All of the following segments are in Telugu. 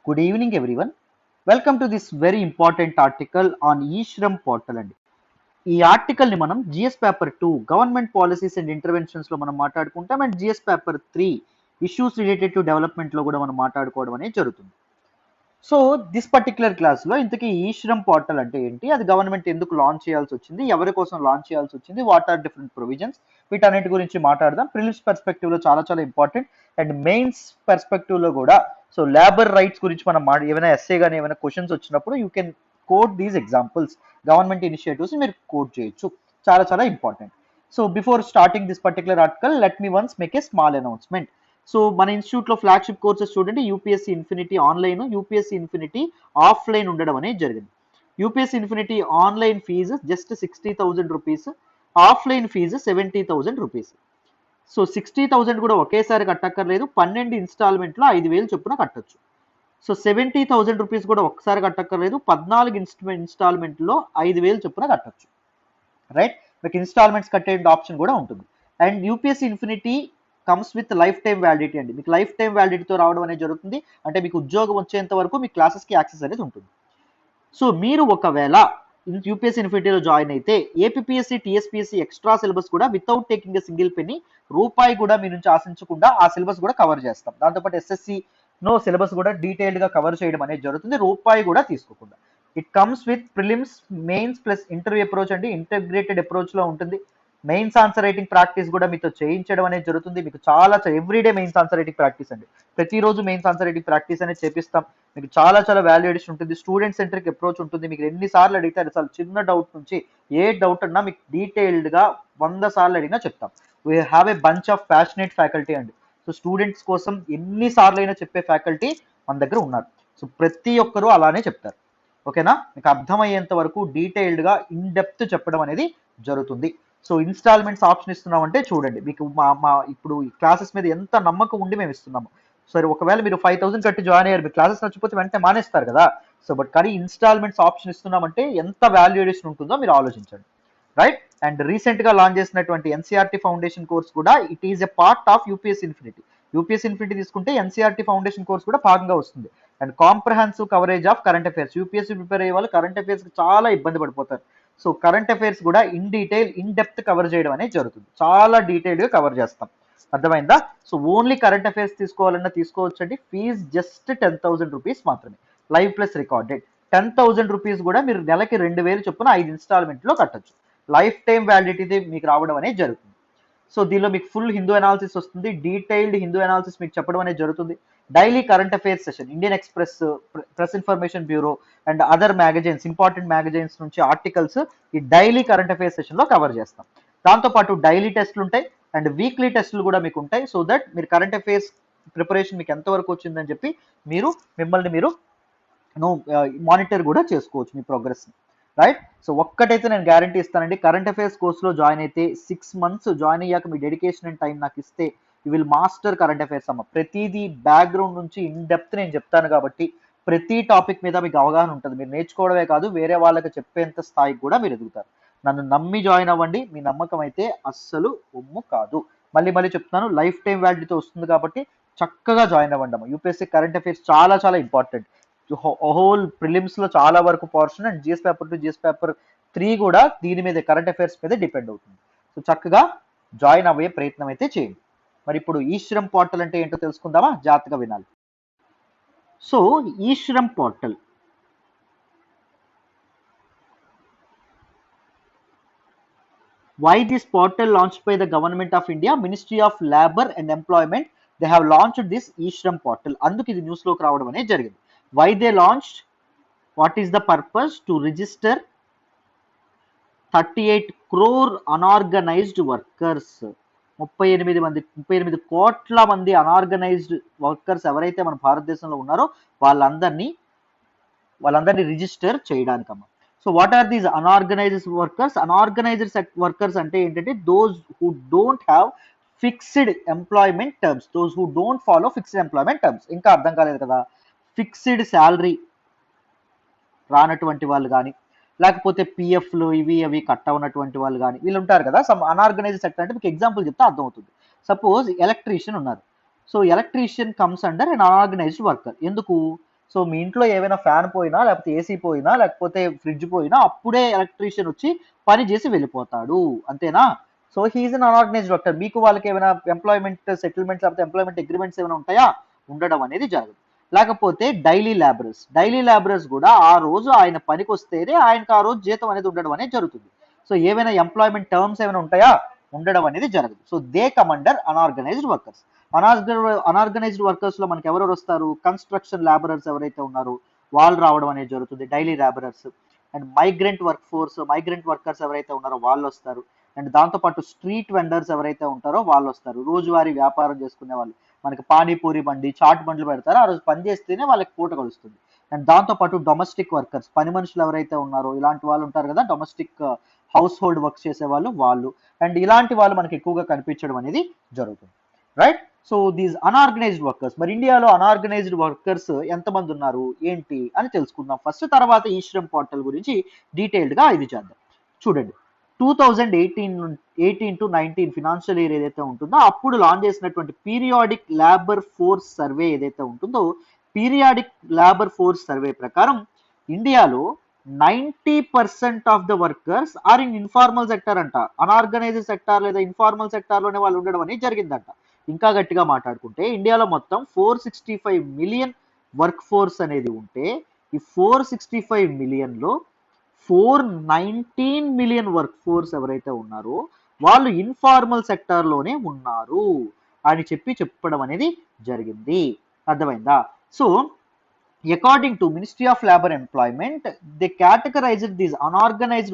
Good evening everyone. Welcome to this very important article on eShram portal అండి. ఈ ఆర్టికల్ని మనం GS paper 2 government policies and ఇంటర్వెన్షన్స్లో మనం మాట్లాడుకుంటాం, and GS paper 3 issues related to డెవలప్మెంట్లో కూడా మనం మాట్లాడుకోవడం అనేది జరుగుతుంది. సో దిస్ పర్టికులర్ క్లాస్లో ఇంతకీ ఈశ్రమ్ పోర్టల్ అంటే ఏంటి, అది గవర్నమెంట్ ఎందుకు లాంచ్ చేయాల్సి వచ్చింది, ఎవరి కోసం లాంచ్ చేయాల్సి వచ్చింది, వాట్ ఆర్ డిఫరెంట్ ప్రొవిజన్స్, వీటన్నిటి గురించి మాట్లాడదాం. ప్రిలిమ్స్ పర్స్పెక్టివ్లో చాలా చాలా ఇంపార్టెంట్, అండ్ మెయిన్స్ పర్స్పెక్టివ్లో కూడా. సో లేబర్ రైట్స్ గురించి మనం ఏమైనా ఎస్ఏ కానీ ఏమైనా క్వశ్చన్స్ వచ్చినప్పుడు you can quote these examples, government initiatives మీరు కోట్ చేయొచ్చు. చాలా చాలా important. So before starting this particular article let me once make a small announcement. So మన ఇన్స్టిట్యూట్లో ఫ్లాగ్షిప్ కోర్సెస్ చూడండి, UPSC infinity online, UPSC infinity offline ఉండడం అనేది జరిగింది. UPSC infinity online fee just 60,000 rupees, offline fee 70,000 rupees. So 60,000 కూడా ఒకేసారి కట్టక్కర్లేదు, 12 ఇన్స్టాల్మెంట్లో 5,000 చొప్పున కట్టొచ్చు. సో 70,000 రూపీస్ కూడా ఒకసారి కట్టక్కర్లేదు, 14 ఇన్స్టాల్మెంట్లో 5,000 చొప్పున కట్టొచ్చు. రైట్, మీకు ఇన్స్టాల్మెంట్స్ కట్టే ఆప్షన్ కూడా ఉంటుంది. And UPSC infinity comes with life time validity అండి. మీకు లైఫ్ టైం వ్యాలిడిటీతో రావడం అనేది జరుగుతుంది. అంటే మీకు ఉద్యోగం వచ్చేంత వరకు మీ క్లాసెస్కి యాక్సెస్ అనేది ఉంటుంది. సో మీరు ఒకవేళ యూపీఎస్సీ ఇన్ఫినిటీలో జాయిన్ అయితే ఏపీఎస్సీ టీఎస్పీఎస్సీ ఎక్స్ట్రా సిలబస్ కూడా without taking a single Penney, రూపాయి కూడా మీ నుంచి ఆశించకుండా ఆ సిలబస్ కూడా కవర్ చేస్తాం. దాంతోపాటు ఎస్ఎస్సి నో సిలబస్ కూడా డీటెయిల్డ్గా కవర్ చేయడం అనేది జరుగుతుంది, రూపాయి కూడా తీసుకోకుండా. It comes with prelims, mains plus interview approach అండి. ఇంటగ్రేటెడ్ అప్రోచ్లో ఉంటుంది. మెయిన్స్ ఆన్సర్ రైటింగ్ ప్రాక్టీస్ కూడా మీతో చేయించడం అనేది జరుగుతుంది. మీకు చాలా everyday mains answer writing practice అండి. ప్రతిరోజు మెయిన్స్ ఆన్సర్ రైటింగ్ ప్రాక్టీస్ అనేది చేపిస్తాం. మీకు చాలా చాలా వాల్యూ అడిషన్ ఉంటుంది. స్టూడెంట్ సెంట్రిక్ అప్రోచ్ ఉంటుంది. మీకు ఎన్నిసార్లు అడిగితే అసలు చిన్న డౌట్ నుంచి ఏ డౌట్ అన్నా మీకు డీటెయిల్డ్గా 100 సార్లు అడిగినా చెప్తాం. We have a bunch of passionate faculty అండి. సో స్టూడెంట్స్ కోసం ఎన్నిసార్లు అయినా చెప్పే ఫ్యాకల్టీ మన దగ్గర ఉన్నారు. సో ప్రతి ఒక్కరూ అలానే చెప్తారు. ఓకేనా, మీకు అర్థమయ్యేంత వరకు డీటెయిల్డ్గా ఇన్ డెప్త్ చెప్పడం అనేది జరుగుతుంది. సో ఇన్స్టాల్మెంట్స్ ఆప్షన్ ఇస్తున్నామంటే చూడండి, మీకు మా ఇప్పుడు ఈ క్లాసెస్ మీద ఎంత నమ్మకం ఉండి మేము ఇస్తున్నాము. సరే ఒకవేళ మీరు 5,000 కట్టి జాయిన్ అయ్యారు, మీ క్లాసెస్ నచ్చిపోతే వెంటనే మానేస్తారు కదా. సో బట్ కానీ ఇన్స్టాల్మెంట్స్ ఆప్షన్ ఇస్తున్నామంటే ఎంత వాల్యుయేషన్ ఉంటుందో మీరు ఆలోచించండి. రైట్, అండ్ రీసెంట్గా లాంచ్ చేసినటువంటి ఎన్సీఆర్టీ ఫౌండేషన్ కోర్స్ కూడా it is a part of UPSC infinity. UPSC infinity తీసుకుంటే ఎన్సీఆర్టీ ఫౌండేషన్ కోర్స్ కూడా భాగంగా వస్తుంది. And comprehensive coverage of current affairs, UPSC prepare అయ్యే వాళ్ళు కరెంట్ అఫైర్స్కి చాలా ఇబ్బంది పడిపోతారు. సో కరెంట్ అఫైర్స్ కూడా in detail in depth cover చేయడం అనేది జరుగుతుంది. చాలా డీటెయిల్గా కవర్ చేస్తాం. అర్థమైందా? సో ఓన్లీ కరెంట్ అఫైర్స్ తీసుకోవాలన్నా తీసుకోవచ్చండి. ఫీజ్ జస్ట్ 10,000 రూపీస్ మాత్రమే, లైవ్ ప్లస్ రికార్డెడ్. 10,000 రూపీస్ కూడా మీరు నెలకి 2,000 చొప్పున 5 ఇన్స్టాల్మెంట్లో కట్టొచ్చు. లైఫ్ టైం వ్యాలిడిటీ మీకు రావడం అనేది జరుగుతుంది. సో దీనిలో మీకు ఫుల్ హిందూ అనాలిసిస్ వస్తుంది, డీటెయిల్డ్ హిందూ అనాలిసిస్ మీకు చెప్పడం అనేది జరుగుతుంది. Daily current affairs session, Indian express, press information bureau and other magazines, important magazines నుంచి ఆర్టికల్స్ ఈ డైలీ కరెంట్ అఫైర్స్ సెషన్లో కవర్ చేస్తాం. దాంతోపాటు డైలీ టెస్ట్లు ఉంటాయి అండ్ వీక్లీ టెస్ట్లు కూడా మీకు ఉంటాయి. సో దట్ మీరు కరెంట్ అఫైర్స్ ప్రిపరేషన్ మీకు ఎంతవరకు వచ్చిందని చెప్పి మిమ్మల్ని మీరు మానిటర్ కూడా చేసుకోవచ్చు మీ ప్రోగ్రెస్ని. రైట్, సో ఒక్కటైతే నేను గ్యారంటీ ఇస్తానండి, కరెంట్ అఫైర్స్ కోర్సులో జాయిన్ అయితే 6 months జాయిన్ అయ్యాక మీ డెడికేషన్ అండ్ టైం నాకు ఇస్తే you will master current affairs అమ్మ. ప్రతిదీ బ్యాక్గ్రౌండ్ నుంచి ఇన్ డెప్త్ నేను చెప్తాను కాబట్టి ప్రతి టాపిక్ మీద మీకు అవగాహన ఉంటుంది. మీరు నేర్చుకోవడమే కాదు, వేరే వాళ్ళకి చెప్పేంత స్థాయికి కూడా మీరు ఎదుగుతారు. నన్ను నమ్మి జాయిన్ అవ్వండి, మీ నమ్మకం అయితే అస్సలు ఒమ్ము కాదు. మళ్ళీ చెప్తున్నాను, లైఫ్ టైం వ్యాలిడీతో వస్తుంది కాబట్టి చక్కగా జాయిన్ అవ్వండి అమ్మ. యూపీఎస్సీ కరెంట్ అఫైర్స్ చాలా చాలా ఇంపార్టెంట్. హోల్ ప్రిలిమ్స్లో చాలా వరకు portion and GS paper 2, GS paper 3 కూడా దీని మీద కరెంట్ అఫైర్స్ మీద డిపెండ్ అవుతుంది. సో చక్కగా జాయిన్ అవ్వే ప్రయత్నం అయితే చేయండి. మరి ఇప్పుడు ఈశ్రమ్ పోర్టల్ అంటే ఏంటో తెలుసుకుందామా? జాగ్రత్తగా వినాలి. So eShram portal why this portal launched by the government of India, Ministry of Labor and Employment, they have launched this eShram portal. అందుకు ఇది న్యూస్ లోకి రావడం అనేది జరిగింది. Why they launched, what is the purpose? To register 38 crore unorganized workers. 38 కోట్ల మంది అన్ఆర్గనైజ్డ్ వర్కర్స్ ఎవరైతే మన భారతదేశంలో ఉన్నారో వాళ్ళందరినీ రిజిస్టర్ చేయడానికమ్మా. So what are these unorganised workers? Unorganised workers అంటే ఏంటంటే those who don't have fixed employment terms, those who don't follow fixed employment terms. ఇంకా అర్థం కాలేదు కదా? ఫిక్స్డ్ శాలరీ రానటువంటి వాళ్ళు కానీ, లేకపోతే పిఎఫ్లు ఇవి అవి కట్ అవునటువంటి వాళ్ళు కానీ వీళ్ళు ఉంటారు కదా. సమ్ అన్ఆర్గనైజ్డ్ సెక్టర్ అంటే మీకు ఎగ్జాంపుల్ చెప్తే అర్థమవుతుంది. సపోజ్ ఎలక్ట్రీషియన్ ఉన్నారు. So electrician comes under and unorganised worker. ఎందుకు? సో మీ ఇంట్లో ఏమైనా ఫ్యాన్ పోయినా లేకపోతే ఏసీ పోయినా లేకపోతే ఫ్రిడ్జ్ పోయినా అప్పుడే ఎలక్ట్రీషియన్ వచ్చి పని చేసి వెళ్ళిపోతాడు, అంతేనా? సో హీఈస్ అన్ అన్ఆర్గనైజ్డ్ వర్కర్. మీకు వాళ్ళకి ఏమైనా ఎంప్లాయ్మెంట్ సెటిల్మెంట్స్ లేకపోతే ఎంప్లాయ్మెంట్ అగ్రిమెంట్స్ ఏమైనా ఉంటాయా? ఉండడం అనేది జరగదు. లేకపోతే డైలీ లేబరర్స్ కూడా ఆ రోజు ఆయన పనికి వస్తేనే ఆయనకు ఆ రోజు జీతం అనేది ఉండడం అనేది జరుగుతుంది. సో ఏమైనా ఎంప్లాయ్మెంట్ టర్మ్స్ ఏమైనా ఉంటాయా? ఉండడం అనేది జరగదు. So they come under unorganised workers. Unorganised workers లో మనకి ఎవరెవరు వస్తారు? కన్స్ట్రక్షన్ లేబరర్స్ ఎవరైతే ఉన్నారో వాళ్ళు రావడం అనేది జరుగుతుంది, daily labourers. And migrant workers ఎవరైతే ఉన్నారో వాళ్ళు వస్తారు. అండ్ దాంతోపాటు స్ట్రీట్ వెండర్స్ ఎవరైతే ఉంటారో వాళ్ళు వస్తారు, రోజువారీ వ్యాపారం చేసుకునే వాళ్ళు. మనకి పానీపూరి బండి, చాట్ బండ్లు పెడతారో ఆ రోజు పని చేస్తేనే వాళ్ళకి పూట కలుస్తుంది. అండ్ దాంతోపాటు డొమెస్టిక్ వర్కర్స్, పని మనుషులు ఎవరైతే ఉన్నారో ఇలాంటి వాళ్ళు ఉంటారు కదా, డొమెస్టిక్ హౌస్ హోల్డ్ వర్క్స్ చేసే వాళ్ళు. అండ్ ఇలాంటి వాళ్ళు మనకి ఎక్కువగా కనిపించడం అనేది జరుగుతుంది, right? So these unorganised workers. మరి ఇండియాలో అన్ఆర్గనైజ్డ్ వర్కర్స్ ఎంతమంది ఉన్నారు ఏంటి అని తెలుసుకుందాం ఫస్ట్. తర్వాత ఈ శ్రమ్ పోర్టల్ గురించి డీటెయిల్డ్ గా ఇది చేద్దాం. చూడండి, 2018 టు 19 ఫినాన్షియల్ ఇయర్ ఏదైతే ఉంటుందో అప్పుడు లాంచ్ చేసినటువంటి పీరియాడిక్ లేబర్ ఫోర్స్ సర్వే ఏదైతే ఉంటుందో, పీరియాడిక్ లేబర్ ఫోర్స్ సర్వే ప్రకారం ఇండియాలో 90% of the workers are in informal sector అంట. అన్ఆర్గనైజ్డ్ సెక్టార్ లేదా ఇన్ఫార్మల్ సెక్టార్ లోనే వాళ్ళు ఉండడం అనేది జరిగిందంట. ఇంకా గట్టిగా మాట్లాడుకుంటే ఇండియాలో మొత్తం 465 మిలియన్ వర్క్ ఫోర్స్ అనేది ఉంటే ఈ 465 మిలియన్ లో 419 మిలియన్ వర్క్ ఫోర్స్ ఎవరైతే ఉన్నారో వాళ్ళు ఇన్ఫార్మల్ సెక్టార్ లోనే ఉన్నారు అని చెప్పడం అనేది జరిగింది. అర్థమైందా? So according to Ministry of Labor Employment, they categorized this unorganized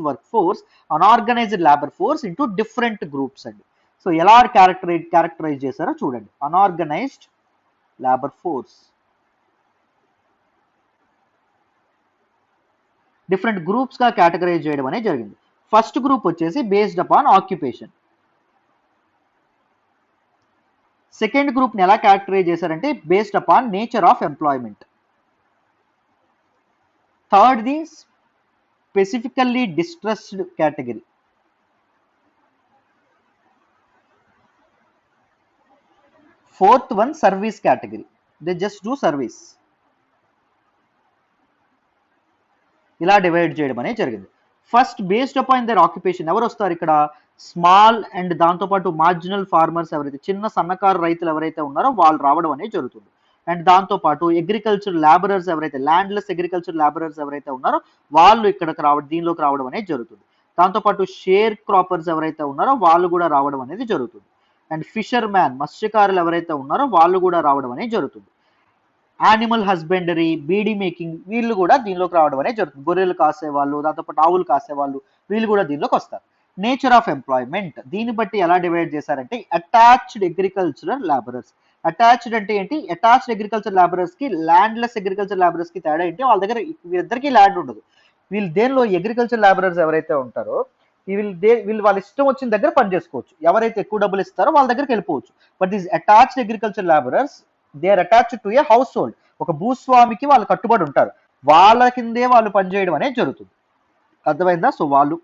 labor force into different groups అండి. సో ఎలా క్యారెక్టరైజ్ చేశారో చూడండి. Unorganised labour force different groups గా కేటగరైజ్ చేయడం అనేది జరిగింది. ఫస్ట్ గ్రూప్ వచ్చేసి based upon occupation. Second group ని ఎలా క్యారెక్టరైజ్ చేశారంటే based upon nature of employment. Third the specifically distressed category. Fourth one service category, they just do service. ఇలా డివైడ్ చేయడం అనేది జరిగింది. First based upon there occupation ఎవరు వస్తారు ఇక్కడ? స్మాల్ అండ్ దాంతోపాటు మార్జినల్ ఫార్మర్స్ ఎవరైతే చిన్న సన్నకారు రైతులు ఎవరైతే ఉన్నారో వాళ్ళు రావడం అనేది జరుగుతుంది. అండ్ దాంతోపాటు అగ్రికల్చర్ లేబరర్స్ ఎవరైతే ల్యాండ్లెస్ అగ్రికల్చర్ లేబరర్స్ ఎవరైతే ఉన్నారో వాళ్ళు ఇక్కడికి దీనిలోకి రావడం అనేది జరుగుతుంది. దాంతోపాటు షేర్ క్రాపర్స్ ఎవరైతే ఉన్నారో వాళ్ళు కూడా రావడం అనేది జరుగుతుంది. అండ్ ఫిషర్ మ్యాన్ మత్స్యకారులు ఎవరైతే ఉన్నారో వాళ్ళు కూడా రావడం అనేది జరుగుతుంది. యానిమల్ హస్బెండరీ, బీడీ మేకింగ్ వీళ్ళు కూడా దీనిలోకి రావడం అనేది జరుగుతుంది. గొర్రెలు కాసేవాళ్ళు, దాంతోపాటు ఆవులు కాసేవాళ్ళు వీళ్ళు కూడా దీనిలోకి వస్తారు. నేచర్ ఆఫ్ ఎంప్లాయ్మెంట్ దీన్ని బట్టి ఎలా డివైడ్ చేశారంటే అటాచ్డ్ అగ్రికల్చరల్ లేబరర్స్. అటాచ్డ్ అంటే ఏంటి? అటాచ్డ్ అగ్రికల్చర్ లేబరర్స్ కి ల్యాండ్లెస్ అగ్రికల్చర్ లేబరర్స్ కి తేడా ఏంటి? వాళ్ళ దగ్గర వీళ్ళిద్దరికీ ల్యాండ్ ఉండదు. వీళ్ళు దేనిలో అగ్రికల్చర్ లేబరర్స్ ఎవరైతే ఉంటారో వీళ్ళు వాళ్ళ ఇష్టం వచ్చిన దగ్గర పని చేసుకోవచ్చు. ఎవరైతే ఎక్కువ డబ్బులు ఇస్తారో వాళ్ళ దగ్గరికి వెళ్ళిపోవచ్చు. But these attached agriculture labourers they are attached to a household. ఒక భూస్వామికి వాళ్ళు కట్టుబడి ఉంటారు, వాళ్ళ కిందే వాళ్ళు పనిచేయడం అనేది జరుగుతుంది. అర్థమైందా? సో వాళ్ళు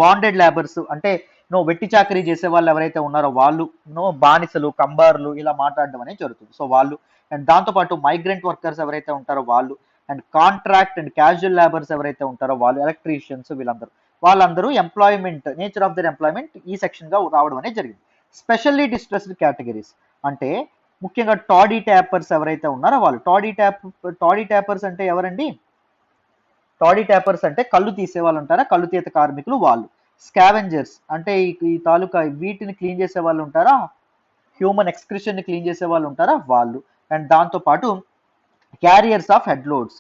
బాండెడ్ లేబర్స్ అంటే వెట్టి చాకరీ చేసే వాళ్ళు ఎవరైతే ఉన్నారో వాళ్ళు, బానిసలు, కంబార్లు ఇలా మాట్లాడడం అనేది జరుగుతుంది. సో వాళ్ళు. అండ్ దాంతోపాటు మైగ్రెంట్ వర్కర్స్ ఎవరైతే ఉంటారో వాళ్ళు, and contract and casual labours ఎవరైతే ఉంటారో వాళ్ళు, ఎలక్ట్రీషియన్స్ వాళ్ళందరూ employment nature of their employment ఈ సెక్షన్ గా రావడం అనేది జరిగింది. స్పెషల్లీ డిస్ట్రెస్డ్ కేటగిరీస్ అంటే ముఖ్యంగా టాడీ ట్యాపర్స్ ఎవరైతే ఉన్నారో వాళ్ళు. టాడీ ట్యాపర్స్ అంటే ఎవరండి? టాడీ ట్యాపర్స్ అంటే కళ్ళు తీసే వాళ్ళు ఉంటారా, కళ్ళు తీత కార్మికులు వాళ్ళు. స్కావెంజర్స్ అంటే ఈ తాలూకా వీటిని క్లీన్ చేసే వాళ్ళు ఉంటారా, హ్యూమన్ ఎక్స్క్రిషన్ ని క్లీన్ చేసే వాళ్ళు ఉంటారా వాళ్ళు. అండ్ దాంతో పాటు క్యారియర్స్ ఆఫ్ హెడ్ లోడ్స్.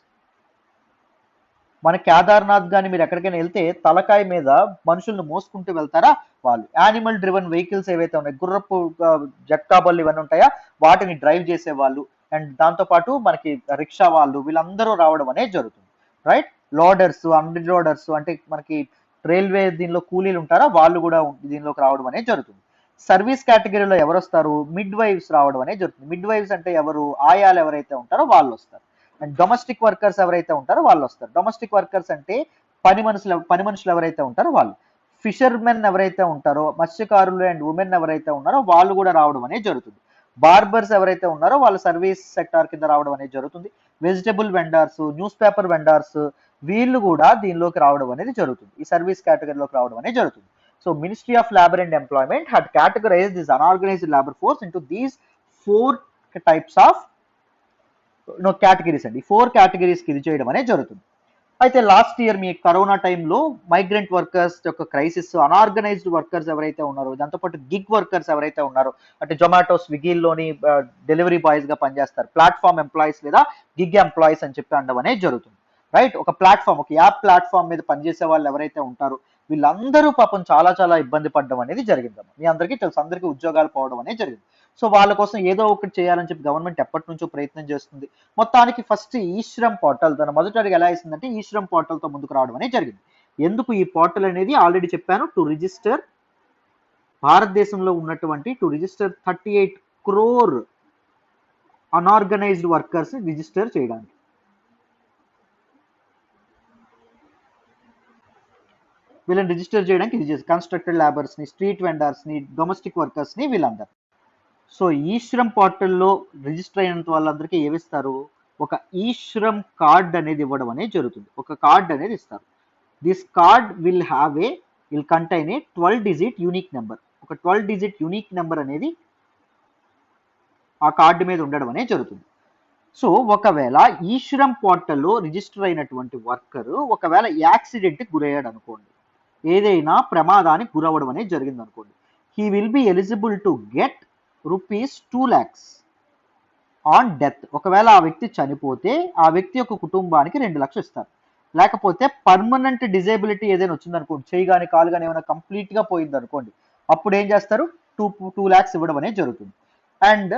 మన కేదార్నాథ్ కానీ మీరు ఎక్కడికైనా వెళ్తే తలకాయ మీద మనుషులను మోసుకుంటూ వెళ్తారా వాళ్ళు. యానిమల్ డ్రివెన్ వెహికల్స్ ఏవైతే ఉన్నాయి, గుర్రపు జట్కాబళ్ళు ఇవన్నీ ఉంటాయా వాటిని డ్రైవ్ చేసే వాళ్ళు. అండ్ దాంతోపాటు మనకి రిక్షా వాళ్ళు వీళ్ళందరూ రావడం అనేది జరుగుతుంది, రైట్? లోడర్స్, అండర్ లోడర్స్ అంటే మనకి రైల్వే దీనిలో కూలీలు ఉంటారా వాళ్ళు కూడా దీనిలోకి రావడం అనేది జరుగుతుంది. సర్వీస్ కేటగిరీలో ఎవరు వస్తారు? మిడ్ వైఫ్స్ రావడం అనేది జరుగుతుంది. మిడ్ వైఫ్స్ అంటే ఎవరు? ఆయాలు ఎవరైతే ఉంటారో వాళ్ళు వస్తారు. అండ్ డొమెస్టిక్ వర్కర్స్ ఎవరైతే ఉంటారో వాళ్ళు వస్తారు. డొమెస్టిక్ వర్కర్స్ అంటే పని మనుషులు ఎవరైతే ఉంటారో వాళ్ళు. ఫిషర్ మెన్ ఎవరైతే ఉంటారో, మత్స్యకారులు అండ్ ఉమెన్ ఎవరైతే ఉన్నారో వాళ్ళు కూడా రావడం అనేది జరుగుతుంది. బార్బర్స్ ఎవరైతే ఉన్నారో వాళ్ళు సర్వీస్ సెక్టార్ కింద రావడం అనేది జరుగుతుంది. Vegetable vendors, news paper vendors వీళ్ళు కూడా దీనిలోకి రావడం అనేది జరుగుతుంది, ఈ సర్వీస్ కేటగిరీలోకి రావడం అనేది జరుగుతుంది. So ministry of labour and employment had categorized this unorganized labor force into these 4 types of categories అండి. 4 కేటగిరీస్ కి ఇది చేయడం అనేది జరుగుతుంది. అయితే లాస్ట్ ఇయర్ మీ కరోనా టైంలో మైగ్రెంట్ వర్కర్స్ యొక్క క్రైసిస్, అన్ఆర్గనైజ్డ్ వర్కర్స్ ఎవరైతే ఉన్నారో, దాంతోపాటు గిగ్ వర్కర్స్ ఎవరైతే ఉన్నారో, అంటే జొమాటో స్విగ్గీలోని డెలివరీ బాయ్స్ గా పనిచేస్తారు, ప్లాట్ఫామ్ ఎంప్లాయీస్ లేదా గిగ్ ఎంప్లాయీస్ అని చెప్పి అనడం అనేది జరుగుతుంది. రైట్, ఒక ప్లాట్ఫామ్, ఒక యాప్ ప్లాట్ఫామ్ మీద పనిచేసే వాళ్ళు ఎవరైతే ఉంటారో వీళ్ళందరూ పాపం చాలా చాలా ఇబ్బంది పడడం అనేది జరిగిందమ్మా. మీ అందరికీ తెలుసు, అందరికీ ఉద్యోగాలు పోవడం అనేది జరిగింది. సో వాళ్ళ కోసం ఏదో ఒకటి చేయాలని చెప్పి గవర్నమెంట్ ఎప్పటి నుంచో ప్రయత్నం చేస్తుంది. మొత్తానికి ఫస్ట్ ఈ శ్రమ్ పోర్టల్ తన మొదటి అడుగు ఎలా వేసిందంటే ఈ శ్రమ్ పోర్టల్ తో ముందుకు రావడం అనేది జరిగింది. ఎందుకు ఈ పోర్టల్ అనేది ఆల్రెడీ చెప్పాను, టు రిజిస్టర్ భారతదేశంలో ఉన్నటువంటి to register 38 crore unorganised workers register చేయడానికి. వీళ్ళని రిజిస్టర్ చేయడానికి ఇది చేసి కన్స్ట్రక్టెడ్ లేబర్స్ ని, స్ట్రీట్ వెండర్స్ ని, డొమెస్టిక్ వర్కర్స్ ని వీళ్ళందరూ. సో ఈ శ్రమ్ పోర్టల్లో రిజిస్టర్ అయినంత వాళ్ళందరికీ ఏమిస్తారు, ఒక ఈ శ్రమ్ కార్డ్ అనేది ఇవ్వడం అనేది జరుగుతుంది, ఒక కార్డ్ అనేది ఇస్తారు. This card will contain A 12-digit unique number. ఒక 12-digit యూనిక్ నెంబర్ అనేది ఆ కార్డు మీద ఉండడం అనేది జరుగుతుంది. సో ఒకవేళ ఈ శ్రమ్ పోర్టల్లో రిజిస్టర్ అయినటువంటి వర్కర్ ఒకవేళ యాక్సిడెంట్కి గురయ్యాడు అనుకోండి, ఏదైనా ప్రమాదానికి గురవడం అనేది జరిగింది అనుకోండి, he will be eligible to get ₹2 lakhs on death. ఒకవేళ ఆ వ్యక్తి చనిపోతే ఆ వ్యక్తి యొక్క కుటుంబానికి 2 లక్షలు ఇస్తారు. లేకపోతే పర్మనెంట్ డిజేబిలిటీ ఏదైనా వచ్చిందనుకోండి, చేయి కానీ కాలు కానీ ఏమైనా కంప్లీట్ గా పోయింది అనుకోండి, అప్పుడు ఏం చేస్తారు, 2 lakhs ఇవ్వడం అనేది జరుగుతుంది. And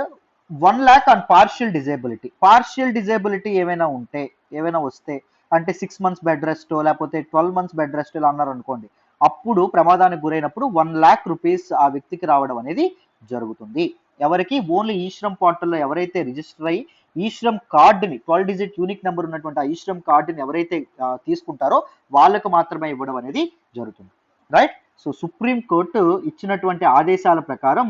1 lakh on partial disability. Partial disability ఏమైనా వస్తే అంటే 6 months బెడ్ రెస్ట్ లేకపోతే 12 months బెడ్ రెస్ట్ ఇలా అన్నారు అనుకోండి, అప్పుడు ప్రమాదానికి గురైనప్పుడు 1 lakh rupees ఆ వ్యక్తికి రావడం అనేది జరుగుతుంది. ఎవరికి, ఓన్లీ ఈ శ్రమ్ పోర్టల్లో ఎవరైతే రిజిస్టర్ అయ్యి ఈ శ్రమ్ కార్డుని 12-digit యూనిక్ నెంబర్ ఉన్నటువంటి ఆ ఈ శ్రమ్ కార్డుని ఎవరైతే తీసుకుంటారో వాళ్ళకు మాత్రమే ఇవ్వడం అనేది జరుగుతుంది. రైట్. సో సుప్రీం కోర్టు ఇచ్చినటువంటి ఆదేశాల ప్రకారం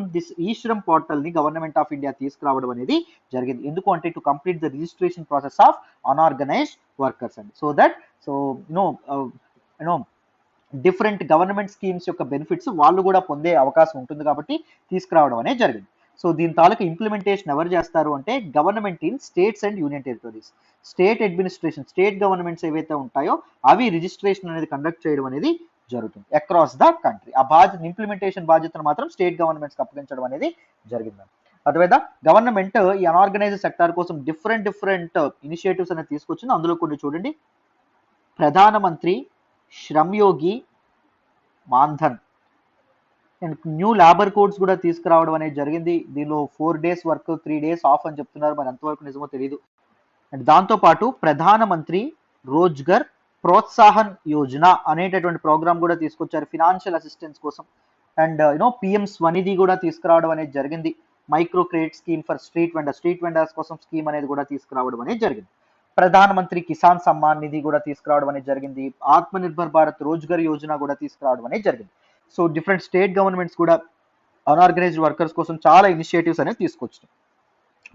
ఈ శ్రమ్ పోర్టల్ ని గవర్నమెంట్ ఆఫ్ ఇండియా తీసుకురావడం అనేది జరిగింది. ఎందుకు అంటే to complete the registration process of unorganised workers అండి. So that different government schemes యొక్క బెనిఫిట్స్ వాళ్ళు కూడా పొందే అవకాశం ఉంటుంది కాబట్టి తీసుకురావడం అనేది జరిగింది. సో దీని తాలూకు ఇంప్లిమెంటేషన్ ఎవరు చేస్తారు అంటే government in states and union territories. State administration, state governments ఏవైతే ఉంటాయో అవి రిజిస్ట్రేషన్ అనేది కండక్ట్ చేయడం అనేది జరుగుతుంది అక్రాస్ ద కంట్రీ. ఆ ఇంప్లిమెంటేషన్ బాధ్యతను మాత్రం స్టేట్ గవర్నమెంట్స్కి అప్పగించడం అనేది జరిగిందండి. అదేవిధంగా గవర్నమెంట్ ఈ అన్ఆర్గనైజ్డ్ సెక్టార్ కోసం డిఫరెంట్ ఇనిషియేటివ్స్ అనేది తీసుకొచ్చింది. అందులో కొన్ని చూడండి. Pradhan Mantri Shram Yogi Maandhan and new labour codes కూడా తీసుకురావడం అనేది జరిగింది. దీనిలో 4 days వర్క్ 3 days ఆఫ్ అని చెప్తున్నారు, మరి ఎంతవరకు నిజమో తెలియదు. అండ్ దాంతోపాటు ప్రధానమంత్రి రోజ్గర్ ప్రోత్సాహన్ యోజన అనేటటువంటి ప్రోగ్రామ్ కూడా తీసుకొచ్చారు ఫినాన్షియల్ అసిస్టెన్స్ కోసం. అండ్ పిఎం స్వనిధి కూడా తీసుకురావడం అనేది జరిగింది. Micro credit scheme for street vendors కోసం స్కీమ్ అనేది కూడా తీసుకురావడం అనేది జరిగింది. ప్రధానమంత్రి కిసాన్ సమ్మాన్ నిధి కూడా తీసుకురావడం అనేది జరిగింది. ఆత్మ నిర్భర్ భారత్ రోజ్గర్ యోజన కూడా తీసుకురావడం అనేది జరిగింది. సో డిఫరెంట్ స్టేట్ గవర్నమెంట్స్ కూడా అన్ఆర్గనైజ్డ్ వర్కర్స్ కోసం చాలా ఇనిషియేటివ్స్ అనేవి తీసుకొచ్చినాయి.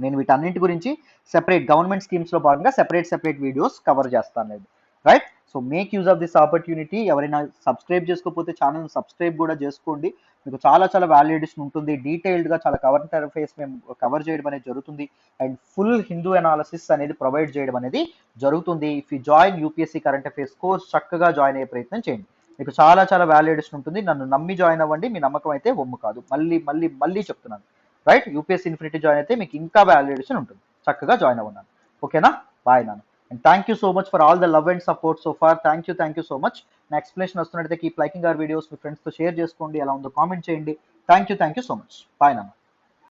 నేను వీటన్నింటి గురించి సెపరేట్ గవర్నమెంట్ స్కీమ్స్ లో భాగంగా సెపరేట్ వీడియోస్ కవర్ చేస్తాను. Right. So make use of this opportunity. ఎవరైనా సబ్స్క్రైబ్ చేసుకోకపోతే ఛానల్ సబ్స్క్రైబ్ కూడా చేసుకోండి. మీకు చాలా వాల్యుయేషన్ ఉంటుంది. డీటెయిల్డ్ గా చాలా కరెంట్ అఫైర్స్ మేము కవర్ చేయడం అనేది జరుగుతుంది. అండ్ ఫుల్ హిందూ అనాలిసిస్ అనేది ప్రొవైడ్ చేయడం అనేది జరుగుతుంది. If you join UPSC current affairs course చక్కగా జాయిన్ అయ్యే ప్రయత్నం చేయండి. మీకు చాలా వాల్యుయేషన్ ఉంటుంది. నన్ను నమ్మి జాయిన్ అవ్వండి. మీ నమ్మకం అయితే ఒమ్ము కాదు. మళ్ళీ చెప్తున్నాను. రైట్. యూపీఎస్సీ ఇన్ఫినిటీ జాయిన్ అయితే మీకు ఇంకా వాల్యుయేషన్ ఉంటుంది. చక్కగా జాయిన్ అవ్వన్నాను. ఓకేనా? బాయ్ నాన్న. And thank you so much for all the love and support so far. Thank you so much. నా ఎక్స్ప్లెనేషన్ వస్తున్నట్టయితే కీప్ లైకింగ్ అవర్ వీడియోస్, మీ ఫ్రెండ్స్తో షేర్ చేసుకోండి. ఎలా ఉందో కామెంట్ చేయండి. Thank you so much. Bye నాన్న.